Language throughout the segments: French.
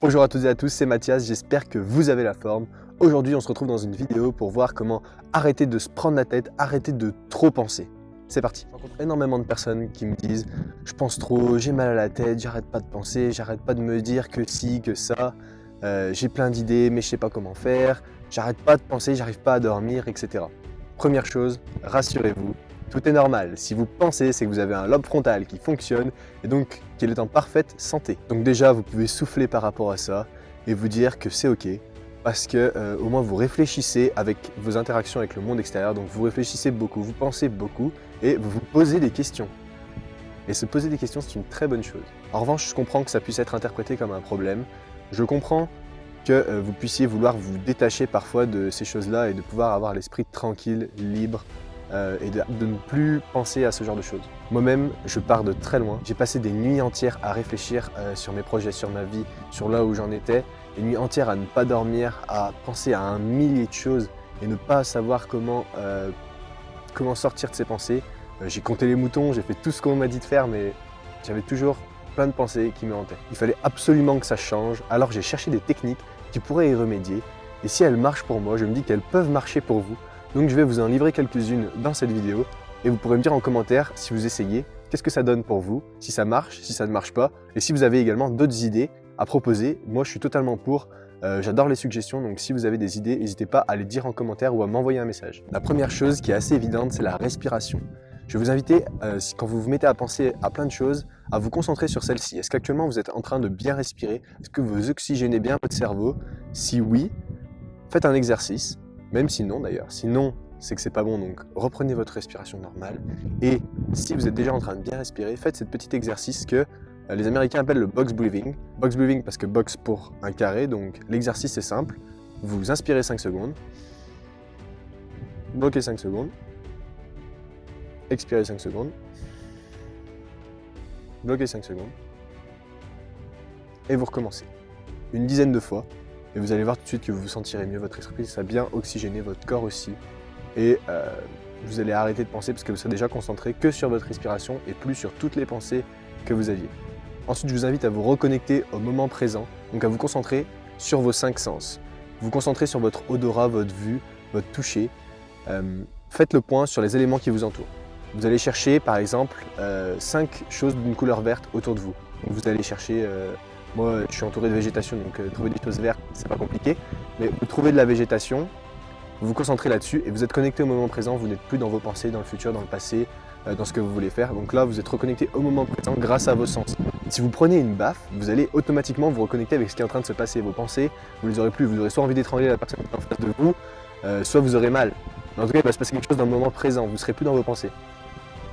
Bonjour à toutes et à tous, c'est Mathias, j'espère que vous avez la forme. Aujourd'hui, on se retrouve dans une vidéo pour voir comment arrêter de se prendre la tête, arrêter de trop penser. C'est parti. Je rencontre énormément de personnes qui me disent « Je pense trop, j'ai mal à la tête, j'arrête pas de penser, j'arrête pas de me dire que ci, que ça, j'ai plein d'idées mais je sais pas comment faire, j'arrête pas de penser, j'arrive pas à dormir, etc. » Première chose, rassurez-vous, tout est normal. Si vous pensez, c'est que vous avez un lobe frontal qui fonctionne et donc qu'il est en parfaite santé. Donc déjà, vous pouvez souffler par rapport à ça et vous dire que c'est ok parce que au moins vous réfléchissez avec vos interactions avec le monde extérieur. Donc vous réfléchissez beaucoup, vous pensez beaucoup et vous vous posez des questions. Et se poser des questions, c'est une très bonne chose. En revanche, je comprends que ça puisse être interprété comme un problème. Je comprends que vous puissiez vouloir vous détacher parfois de ces choses-là et de pouvoir avoir l'esprit tranquille, libre, et de ne plus penser à ce genre de choses. Moi-même, je pars de très loin. J'ai passé des nuits entières à réfléchir sur mes projets, sur ma vie, sur là où j'en étais. Des nuits entières à ne pas dormir, à penser à un millier de choses et ne pas savoir comment sortir de ces pensées. J'ai compté les moutons, j'ai fait tout ce qu'on m'a dit de faire, mais j'avais toujours plein de pensées qui me hantaient. Il fallait absolument que ça change, alors j'ai cherché des techniques qui pourraient y remédier. Et si elles marchent pour moi, je me dis qu'elles peuvent marcher pour vous. Donc je vais vous en livrer quelques-unes dans cette vidéo et vous pourrez me dire en commentaire si vous essayez, qu'est-ce que ça donne pour vous, si ça marche, si ça ne marche pas, et si vous avez également d'autres idées à proposer. Moi je suis totalement pour, j'adore les suggestions, donc si vous avez des idées, n'hésitez pas à les dire en commentaire ou à m'envoyer un message. La première chose qui est assez évidente, c'est la respiration. Je vais vous inviter, quand vous vous mettez à penser à plein de choses, à vous concentrer sur celle-ci. Est-ce qu'actuellement vous êtes en train de bien respirer? Est-ce que vous oxygénez bien votre cerveau? Si oui, faites un exercice. Même si non d'ailleurs, sinon c'est que c'est pas bon, donc reprenez votre respiration normale. Et si vous êtes déjà en train de bien respirer, faites ce petit exercice que les Américains appellent le box breathing. Box breathing parce que box pour un carré, donc l'exercice est simple. Vous inspirez 5 secondes, bloquez 5 secondes, expirez 5 secondes, bloquez 5 secondes, et vous recommencez. Une dizaine de fois. Et vous allez voir tout de suite que vous vous sentirez mieux, votre esprit sera bien oxygéné, votre corps aussi. Et vous allez arrêter de penser parce que vous serez déjà concentré que sur votre respiration et plus sur toutes les pensées que vous aviez. Ensuite, je vous invite à vous reconnecter au moment présent, donc à vous concentrer sur vos 5 sens. Vous concentrez sur votre odorat, votre vue, votre toucher. Faites le point sur les éléments qui vous entourent. Vous allez chercher par exemple 5 choses d'une couleur verte autour de vous. Donc, vous allez chercher... Moi, je suis entouré de végétation, donc trouver des choses vertes, c'est pas compliqué. Mais vous trouvez de la végétation, vous vous concentrez là-dessus et vous êtes connecté au moment présent. Vous n'êtes plus dans vos pensées, dans le futur, dans le passé, dans ce que vous voulez faire. Donc là, vous êtes reconnecté au moment présent grâce à vos sens. Si vous prenez une baffe, vous allez automatiquement vous reconnecter avec ce qui est en train de se passer. Vos pensées, vous les aurez plus. Vous aurez soit envie d'étrangler la personne qui est en face de vous, soit vous aurez mal. Mais en tout cas, il va se passer quelque chose dans le moment présent. Vous ne serez plus dans vos pensées.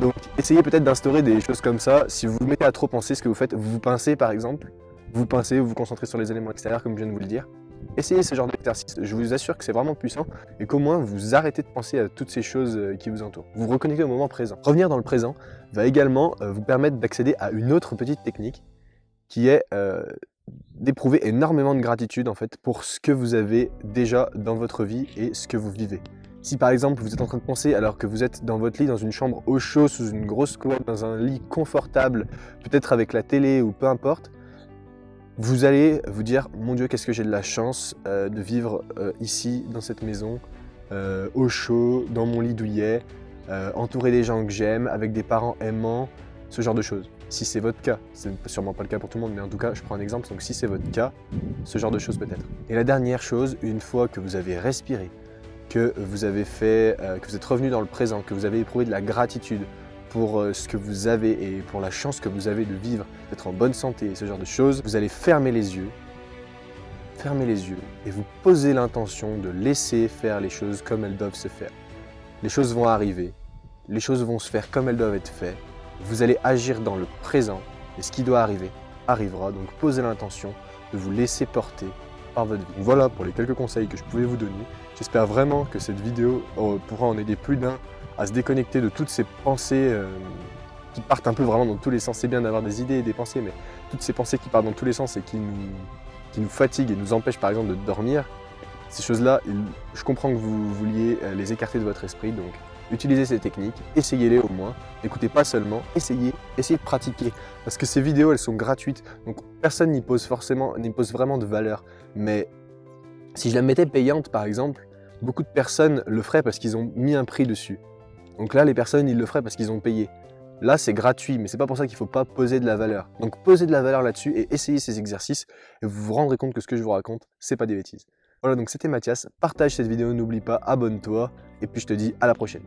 Donc, essayez peut-être d'instaurer des choses comme ça. Si vous vous mettez à trop penser, ce que vous faites, vous vous pincez par exemple. Vous pincez, vous vous concentrez sur les éléments extérieurs comme je viens de vous le dire. Essayez ce genre d'exercice, je vous assure que c'est vraiment puissant et qu'au moins vous arrêtez de penser à toutes ces choses qui vous entourent. Vous vous reconnectez au moment présent. Revenir dans le présent va également vous permettre d'accéder à une autre petite technique qui est d'éprouver énormément de gratitude en fait pour ce que vous avez déjà dans votre vie et ce que vous vivez. Si par exemple vous êtes en train de penser alors que vous êtes dans votre lit, dans une chambre au chaud, sous une grosse couette, dans un lit confortable, peut-être avec la télé ou peu importe, vous allez vous dire « Mon Dieu, qu'est-ce que j'ai de la chance de vivre ici, dans cette maison, au chaud, dans mon lit douillet, entouré des gens que j'aime, avec des parents aimants, ce genre de choses. » Si c'est votre cas, c'est sûrement pas le cas pour tout le monde, mais en tout cas, je prends un exemple, donc si c'est votre cas, ce genre de choses peut-être. Et la dernière chose, une fois que vous avez respiré, que vous avez fait, que vous êtes revenu dans le présent, que vous avez éprouvé de la gratitude, pour ce que vous avez et pour la chance que vous avez de vivre, d'être en bonne santé et ce genre de choses, vous allez fermer les yeux et vous posez l'intention de laisser faire les choses comme elles doivent se faire. Les choses vont arriver, les choses vont se faire comme elles doivent être faites, vous allez agir dans le présent et ce qui doit arriver arrivera, donc posez l'intention de vous laisser porter par votre vie. Donc voilà pour les quelques conseils que je pouvais vous donner. J'espère vraiment que cette vidéo pourra en aider plus d'un à se déconnecter de toutes ces pensées qui partent un peu vraiment dans tous les sens. C'est bien d'avoir des idées et des pensées, mais toutes ces pensées qui partent dans tous les sens et qui nous fatiguent et nous empêchent par exemple de dormir, ces choses-là, je comprends que vous vouliez les écarter de votre esprit, donc utilisez ces techniques, essayez-les au moins, n'écoutez pas seulement, essayez de pratiquer. Parce que ces vidéos, elles sont gratuites, donc personne n'y pose vraiment de valeur. Mais si je la mettais payante par exemple, beaucoup de personnes le feraient parce qu'ils ont mis un prix dessus. Donc là, les personnes, ils le feraient parce qu'ils ont payé. Là, c'est gratuit, mais c'est pas pour ça qu'il faut pas poser de la valeur. Donc posez de la valeur là-dessus et essayez ces exercices et vous vous rendrez compte que ce que je vous raconte, c'est pas des bêtises. Voilà, donc c'était Mathias, partage cette vidéo, n'oublie pas, abonne-toi et puis je te dis à la prochaine.